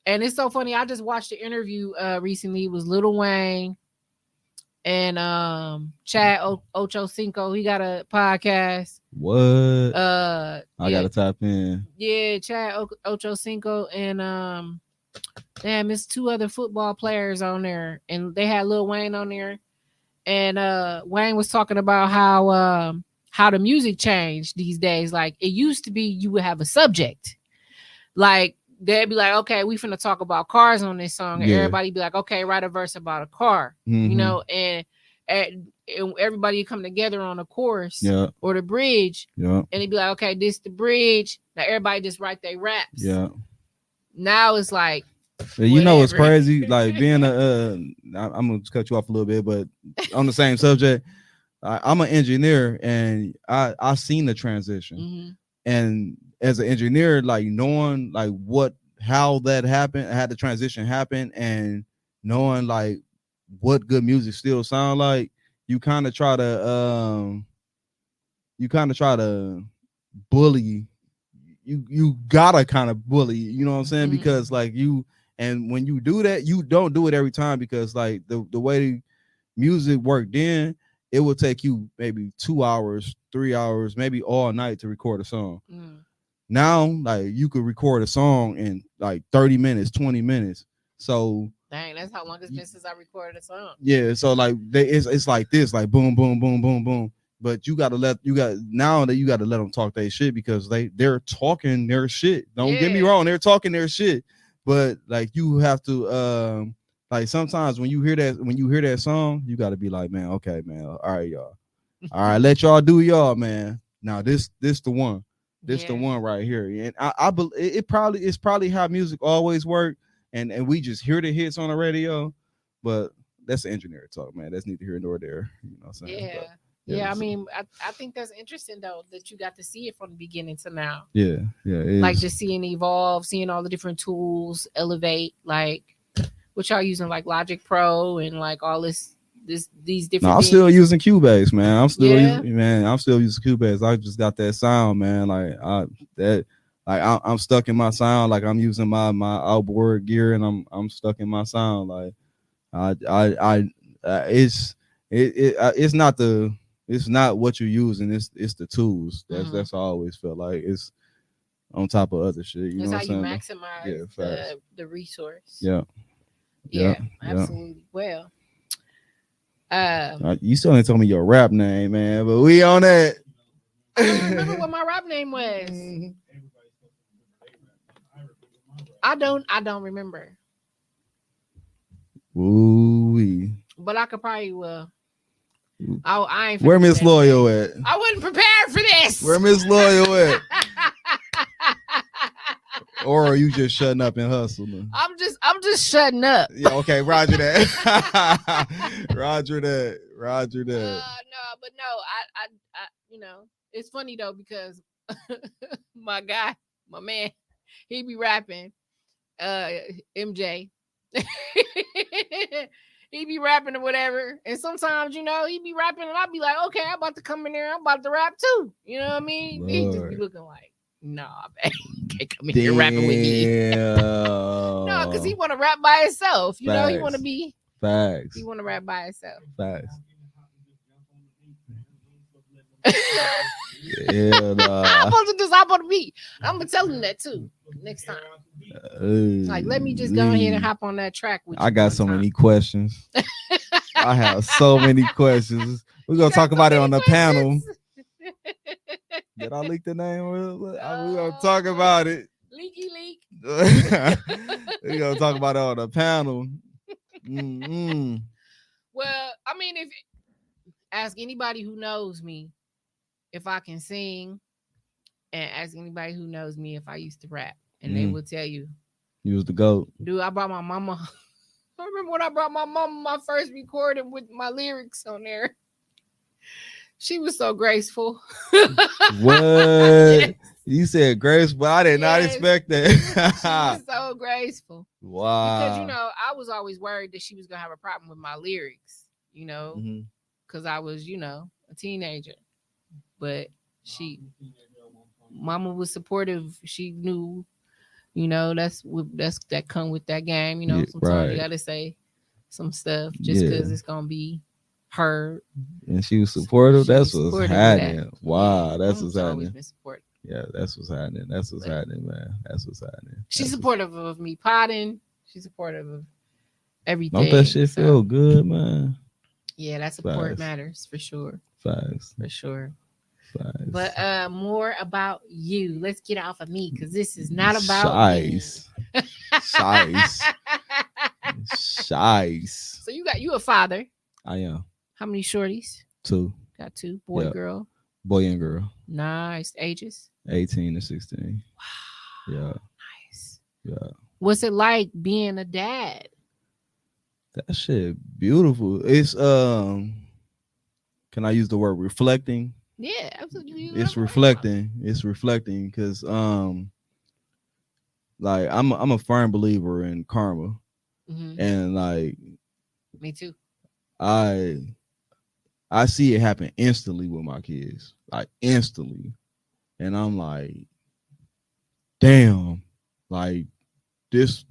and it's so funny. I just watched the interview recently. It was Lil Wayne and Chad Ochocinco. He got a podcast. What? I gotta tap in. Yeah, Chad Ochocinco and it's two other football players on there, and they had Lil Wayne on there, and Wayne was talking about how the music changed these days. Like it used to be, you would have a subject, like. They'd be like, okay, we finna talk about cars on this song. And everybody be like, okay, write a verse about a car, and everybody would come together on the chorus or the bridge. And they'd be like, okay, this the bridge. Now everybody just write their raps. Yeah. Now it's like, you know what's crazy? Like being I'm gonna cut you off a little bit, but on the same subject, I'm an engineer and I seen the transition. Mm-hmm. And as an engineer, like knowing like how that happened, had the transition happen, and knowing like what good music still sound like, you kind of try to bully. You gotta kind of bully, you know what I'm saying? Mm-hmm. Because like and when you do that, you don't do it every time, because like the way music worked then, it would take you maybe 2 hours, 3 hours, maybe all night to record a song. Mm. Now, like you could record a song in like 30 minutes, 20 minutes. So dang, that's how long it's been since I recorded a song. Yeah, so like it's like this, like boom, boom, boom, boom, boom. But you gotta let them talk their shit, because they're talking their shit. Don't get me wrong, they're talking their shit. But like you have to like sometimes when you hear that song, you gotta be like, man, okay, man, all right, y'all. All right, let y'all do y'all, man. Now this the one. This the one right here. And I believe it's probably how music always worked, and we just hear the hits on the radio, but that's the engineer talk, man. That's neither here nor there. You know what I'm saying? Yeah. But, I mean, I think that's interesting though, that you got to see it from the beginning to now. Yeah. Like just seeing evolve, seeing all the different tools elevate, like what y'all using, like Logic Pro and like all this these No, different I'm still things. using Cubase, man. I'm still Yeah. using Cubase. I just got that sound, man. I'm stuck in my sound. Like I'm using my outboard gear, and I'm stuck in my sound. Like it's not it's not what you're using. It's the tools. That's I always felt like it's on top of other shit. You That's know how what I'm you saying? maximize Yeah, facts. the resource. Yeah, Yeah, yeah. absolutely. Well, You still ain't told me your rap name, man. But we on that. I don't remember what my rap name was. I don't remember. Ooh-wee. But I could probably I ain't. Where Miss Loyal at? I wasn't prepared for this. Where Miss Loyal at? Or are you just shutting up and hustling? I'm just shutting up. Yeah, okay, Roger that. Roger that. No, but no, I it's funny though because my guy, my man, he be rapping, MJ. He be rapping or whatever, and sometimes he be rapping, and I'll be like, okay, I'm about to come in there, I'm about to rap too. You know what I mean? Lord. He just be looking like, nah, man, you can't come in here rapping with me. No, because he want to rap by himself. You know, he want to be facts. He want to rap by himself. Facts. Yeah, I'm supposed to just hop on the beat. I'm gonna tell him that too next time. Like, let me just go ahead and hop on that track with you. I got so many questions. I have so many questions. We're gonna talk about it on the panel. Did I leak the name? We're gonna talk about it. Leaky leak. We're gonna talk about it on the panel. Mm-hmm. Well, I mean, if ask anybody who knows me if I can sing, and ask anybody who knows me if I used to rap, and they will tell you. You was the GOAT. Dude, I brought my mama. I remember when I brought my mama my first recording with my lyrics on there. She was so graceful. What? Yes. You said graceful? I did not expect that. She was so graceful. Wow. Because, I was always worried that she was going to have a problem with my lyrics, because I was, a teenager. But mama was supportive. She knew, that come with that game. Sometimes you got to say some stuff just because it's going to be heard. And she was supportive. That's what's happening. Wow, that's what's happening. Always been supportive. Yeah, that's what's happening. That's what's happening, man. That's what's happening. She's supportive of me potting. She's supportive of everything. Don't that shit feel good, man? Yeah, that support matters for sure. Facts. For sure. Facts. But more about you. Let's get off of me because this is not about me. Shice. So you a father. I am. How many shorties? 2. Got 2. Boy, girl. Boy and girl. Nice. Ages? 18 and 16. Wow. Yeah. Nice. Yeah. What's it like being a dad? That shit beautiful. It's can I use the word reflecting? Yeah, absolutely. It's reflecting. It's reflecting because like I'm a firm believer in karma. And like me too. I see it happen instantly with my kids. Like instantly. And I'm like, damn, like this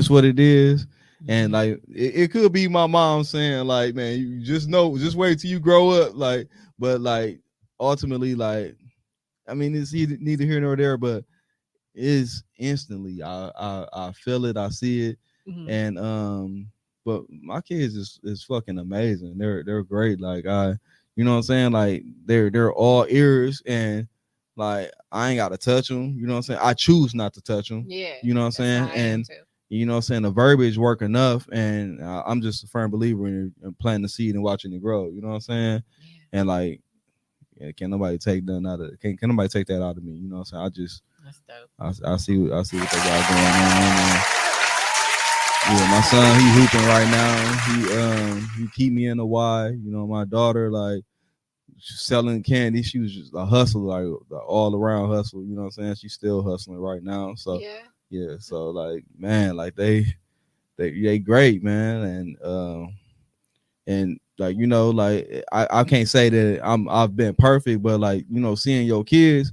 what it is. And like it could be my mom saying, like, man, you just wait till you grow up. Like, but like ultimately, like, I mean, it's neither here nor there, but it's instantly I feel it, I see it. And but my kids is fucking amazing. They're great. Like you know what I'm saying? Like they're all ears, and like I ain't gotta touch them. You know what I'm saying? I choose not to touch them. Yeah. You know what I'm saying? And you know what I'm saying? The verbiage work enough, and I'm just a firm believer in planting the seed and watching it grow. You know what I'm saying? Yeah. And like, can't nobody take nothing out of can't nobody take that out of me. You know what I'm saying? I just that's dope. I see what they got going on. Yeah, my son, he hooping right now. He keep me in the Y. You know, my daughter, like, selling candy. She was just a hustler, like the all around hustle. You know what I'm saying? She's still hustling right now. So yeah. So like, man, like they great, man. And and like, you know, like I can't say that I've been perfect, but like, you know, seeing your kids,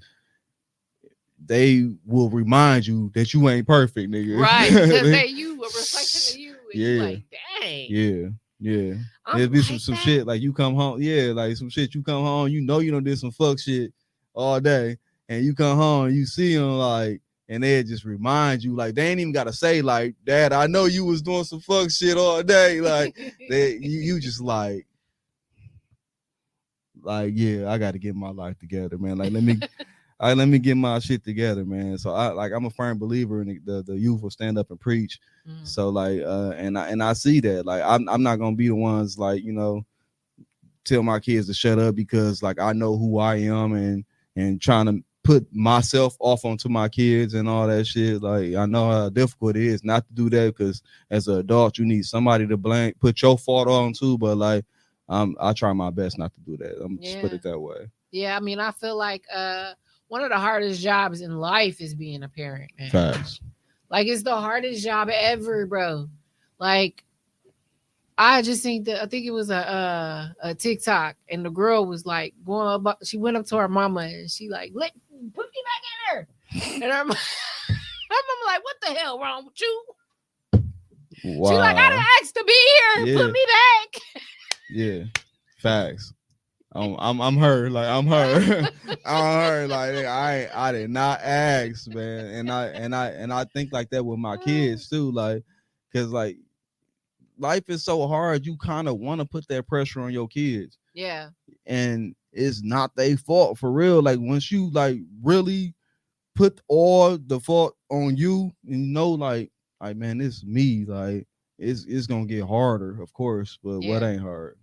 they will remind you that you ain't perfect, nigga. Right, because you a reflection of you, and you Yeah. like, dang, Yeah. I'm There'll be like some that. shit like you come home, like some shit you come home, you know you done did some fuck shit all day, and you come home, you see them like, and they just remind you, like they ain't even gotta say like, Dad, I know you was doing some fuck shit all day, like you just like yeah, I got to get my life together, man. Like let me get my shit together, man. So I'm a firm believer in the youth will stand up and preach. So like and I see that, like I'm not gonna be the ones like, you know, tell my kids to shut up because like I know who I am and trying to put myself off onto my kids and all that shit. Like I know how difficult it is not to do that, because as an adult you need somebody to blame, put your fault on too. But like I try my best not to do that. I'm just put it that way. Yeah, I mean, I feel like one of the hardest jobs in life is being a parent, man. Facts. Like it's the hardest job ever, bro. Like I just think that I think it was a TikTok, and the girl was like going up. She went up to her mama and she like, "Let put me back in there." And her mama like, "What the hell wrong with you?" Wow. She like, "I done asked to be here. Yeah. Put me back." Yeah, facts. I'm her. Like I'm her. I'm her. Like I did not ask, man. And I think like that with my kids too. Like, cause like life is so hard. You kind of want to put that pressure on your kids. Yeah. And it's not their fault for real. Like once you like really put all the fault on you, and you know, like man, this is me. Like it's gonna get harder, of course. But what ain't hard?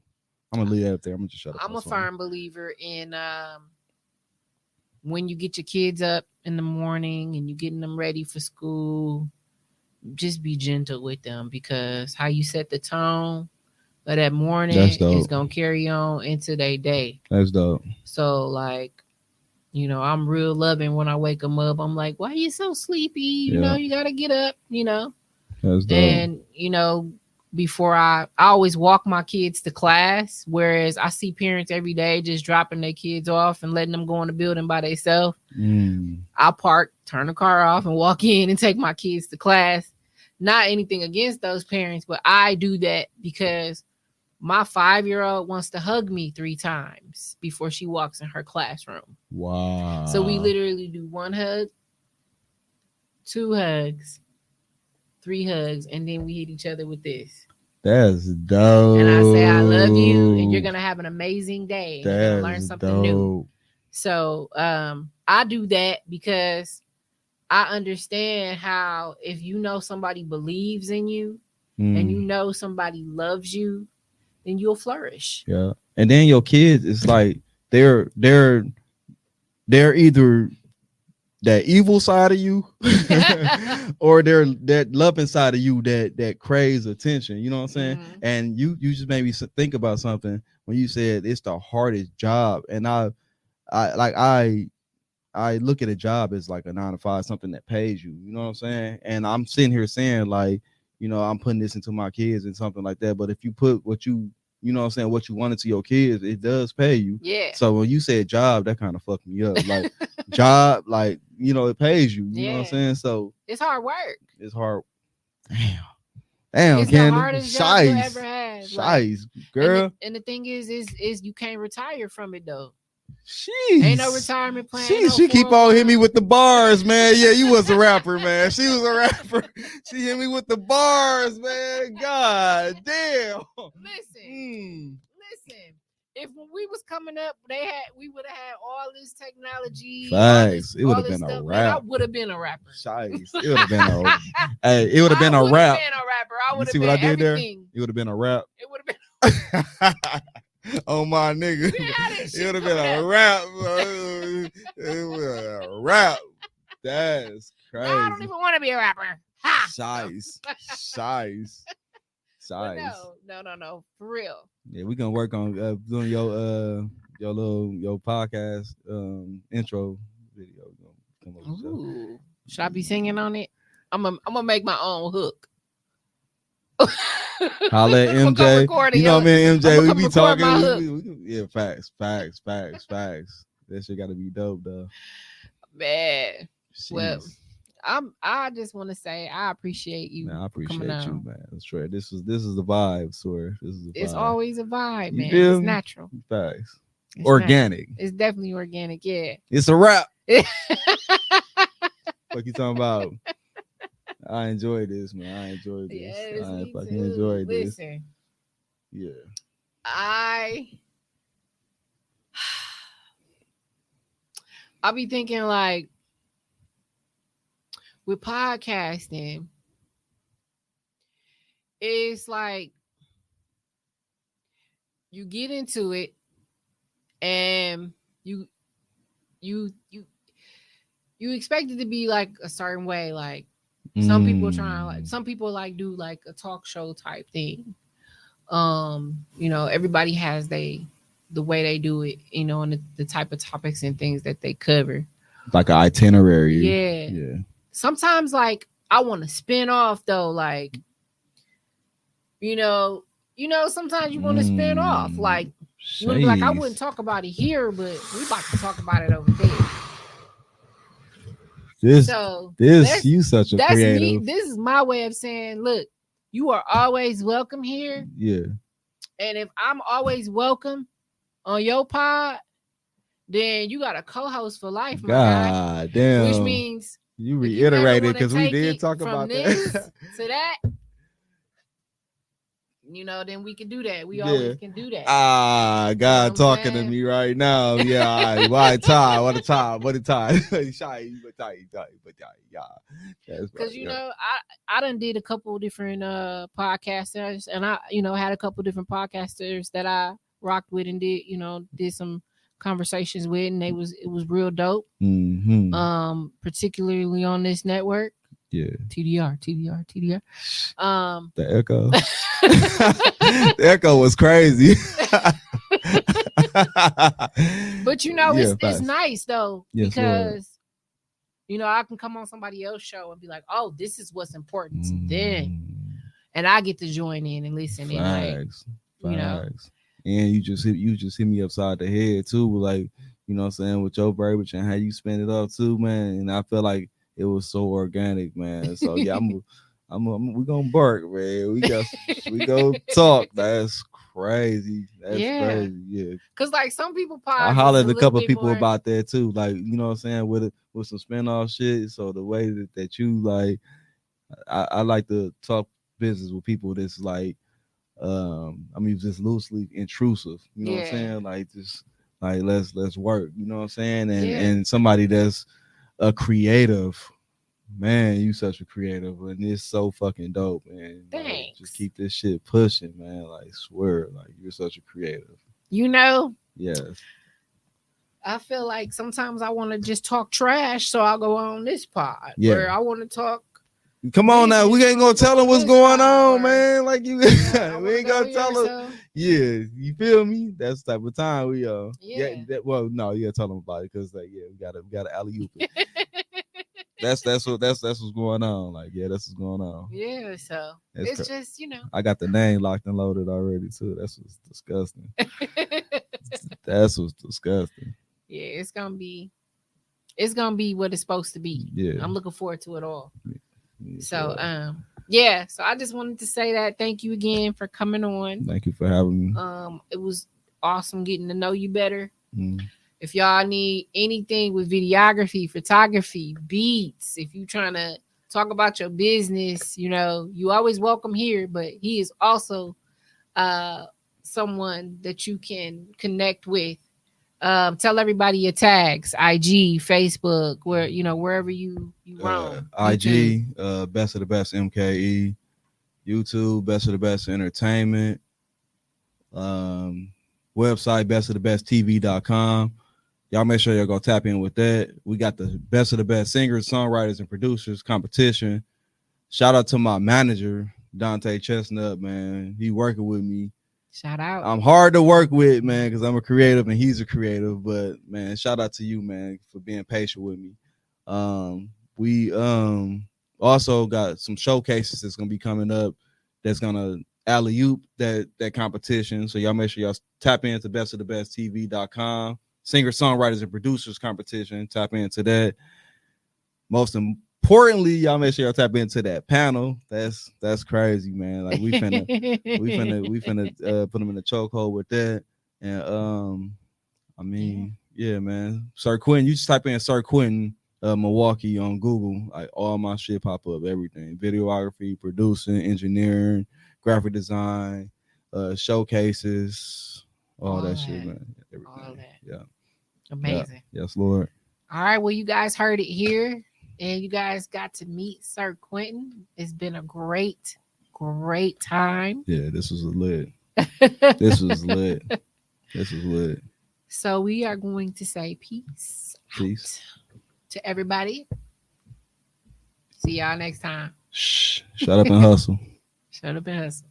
I'm gonna leave that up there. I'm gonna just shut up. I'm a firm believer in when you get your kids up in the morning and you getting them ready for school, just be gentle with them, because how you set the tone of that morning is gonna carry on into their day. That's dope. So like, you know, I'm real loving when I wake them up. I'm like, why are you so sleepy? You know, you gotta get up, you know. That's dope. And you know, before I always walk my kids to class, whereas I see parents every day just dropping their kids off and letting them go in the building by themselves. I'll park, turn the car off, and walk in and take my kids to class. Not anything against those parents, but I do that because my 5-year-old wants to hug me 3 times before she walks in her classroom. Wow. So we literally do 1 hug, 2 hugs, 3 hugs, and then we hit each other with this. That's dope. And I say, I love you, and you're going to have an amazing day. And you're going to learn something new. So I do that because I understand how if you know somebody believes in you and you know somebody loves you, then you'll flourish. Yeah. And then your kids, it's like they're either that evil side of you or they're that loving side of you that craves attention. You know what I'm saying? And you just made me think about something when you said it's the hardest job. And I look at a job as like a 9 to 5, something that pays you. You know what I'm saying? And I'm sitting here saying like, you know, I'm putting this into my kids and something like that. But if you put what you know what I'm saying, what you want into your kids, it does pay you. Yeah. So when you said job, that kind of fucked me up. Like job, like, you know, it pays you. You know what I'm saying? So it's hard work. It's hard. Damn, it's Candace. The hardest job you ever had. Shice, girl. And the thing is you can't retire from it though. Jeez. Ain't no retirement plan. She keep on hitting me with the bars, man. Yeah, you was a rapper, man. She was a rapper. She hit me with the bars, man. God damn. Listen. If when we was coming up, we would have had all this technology. Facts. It would have been a rap. Man, I would have been a rapper. Shice. It would have been a it would have been a rap. I would have see been what I did everything. There? It would have been a rap. It would have been oh my nigga. It would have been a rap. It was a rap. That's crazy. No, I don't even want to be a rapper. Shice. No. For real. Yeah, we gonna work on doing your podcast intro video. Ooh. Should I be singing on it? I'm gonna make my own hook. Holla at I'ma come MJ. record You know your- me and MJ, I'ma we come be record talking. my hook. Yeah, facts. That shit gotta be dope, though. Man. Well, Jeez. I just want to say I appreciate you. Man, I for coming appreciate you, on. man. That's right. This is the vibe, swear. This is the It's vibe. always a vibe, You man. feel It's me? natural. Facts. It's Organic. natural. It's definitely organic. Yeah. It's a wrap. What you talking about? I enjoy this, man. I enjoy this. Yes, I me fucking too. enjoy this. Listen, Yeah. I'll be thinking like with podcasting, it's like you get into it and you expect it to be like a certain way. Like some people trying like some people like do like a talk show type thing. You know, everybody has the way they do it, you know, and the type of topics and things that they cover. Like an itinerary. Yeah. Yeah. Sometimes like I want to spin off though, like you know, sometimes you want to spin off. Like you want to be like, I wouldn't talk about it here, but we about to talk about it over there. This you such a that's creative. Me. This is my way of saying, look, you are always welcome here. Yeah. And if I'm always welcome on your pod, then you got a co-host for life, my guy. Damn. Which means you reiterated because we did talk about this that. To that, you know, then we can do that. We always can do that. God talking to me right now. Yeah, all right. Why time? What a time? What a time? Shy, but yeah. Because you know, I done did a couple of different podcasters, and I, you know, had a couple of different podcasters that I rocked with and did some conversations with, and it was real dope. Mm-hmm. Particularly on this network. Yeah. TDR. The echo. The echo was crazy. But you know, it's nice though, because you know, I can come on somebody else's show and be like, oh, this is what's important to them. And I get to join in and listen. Facts. You know. And you just hit me upside the head too, like, you know what I'm saying, with your verbiage and how you spin it up too, man. And I feel like it was so organic, man. So yeah, we gonna bark, man. We go talk. That's crazy. That's crazy. Yeah. Cause like some people I hollered a couple of people about that too. Like, you know what I'm saying, with some spin-off shit. So the way that you like, I like to talk business with people that's like, I mean, just loosely intrusive. You know what I'm saying? Like just like let's work. You know what I'm saying? And somebody that's a creative. Man, you such a creative, and it's so fucking dope, man. Thanks. Like, just keep this shit pushing, man. Like, swear, like you're such a creative. You know? Yes. I feel like sometimes I want to just talk trash, so I'll go on this pod. Yeah. Or I want to talk. Come on now, we ain't gonna tell them what's going on, man. Like you, we ain't gonna tell them. Yeah, you feel me? That's the type of time we well, no, you gotta tell them about it because like we gotta alley-oop it. That's what's going on. Like, yeah, that's what's going on. Yeah, so it's just, you know. I got the name locked and loaded already too. That's what's disgusting. That's what's disgusting. Yeah, it's gonna be what it's supposed to be. Yeah, I'm looking forward to it all. Yeah, so so I just wanted to say that thank you again for coming on. Thank you for having me. It was awesome getting to know you better. If y'all need anything with videography, photography, beats, if you're trying to talk about your business, you know, you always welcome here, but he is also someone that you can connect with. Tell everybody your tags, IG, Facebook, where, you know, wherever you roam. IG, Best of the Best MKE, YouTube, Best of the Best Entertainment, website, bestofthebesttv.com. Y'all make sure y'all go tap in with that. We got the best of the best singers, songwriters, and producers competition. Shout out to my manager, Dante Chestnut, man. He working with me. Shout out. I'm hard to work with, man, because I'm a creative and he's a creative. But man, shout out to you, man, for being patient with me. We also got some showcases that's gonna be coming up that's gonna Alley Oop, that competition. So y'all make sure y'all tap into bestofthebesttv.com. Singer, songwriters, and producers competition. Tap into that. Most importantly, y'all make sure y'all tap into that panel. That's crazy, man. Like we finna put them in the chokehold with that. And I mean, yeah, man. Sir Quentin, you just type in Sir Quentin Milwaukee on Google. Like all my shit pop up, everything. Videography, producing, engineering, graphic design, showcases, all that shit, man. Everything. All that. Yeah. Amazing. Yeah. Yes, Lord. All right. Well, you guys heard it here, and you guys got to meet Sir Quentin. It's been a great time. Yeah, this was lit. This was lit. This was lit. So we are going to say peace to everybody. See y'all next time. Shh. Shut up and hustle. Shut up and hustle.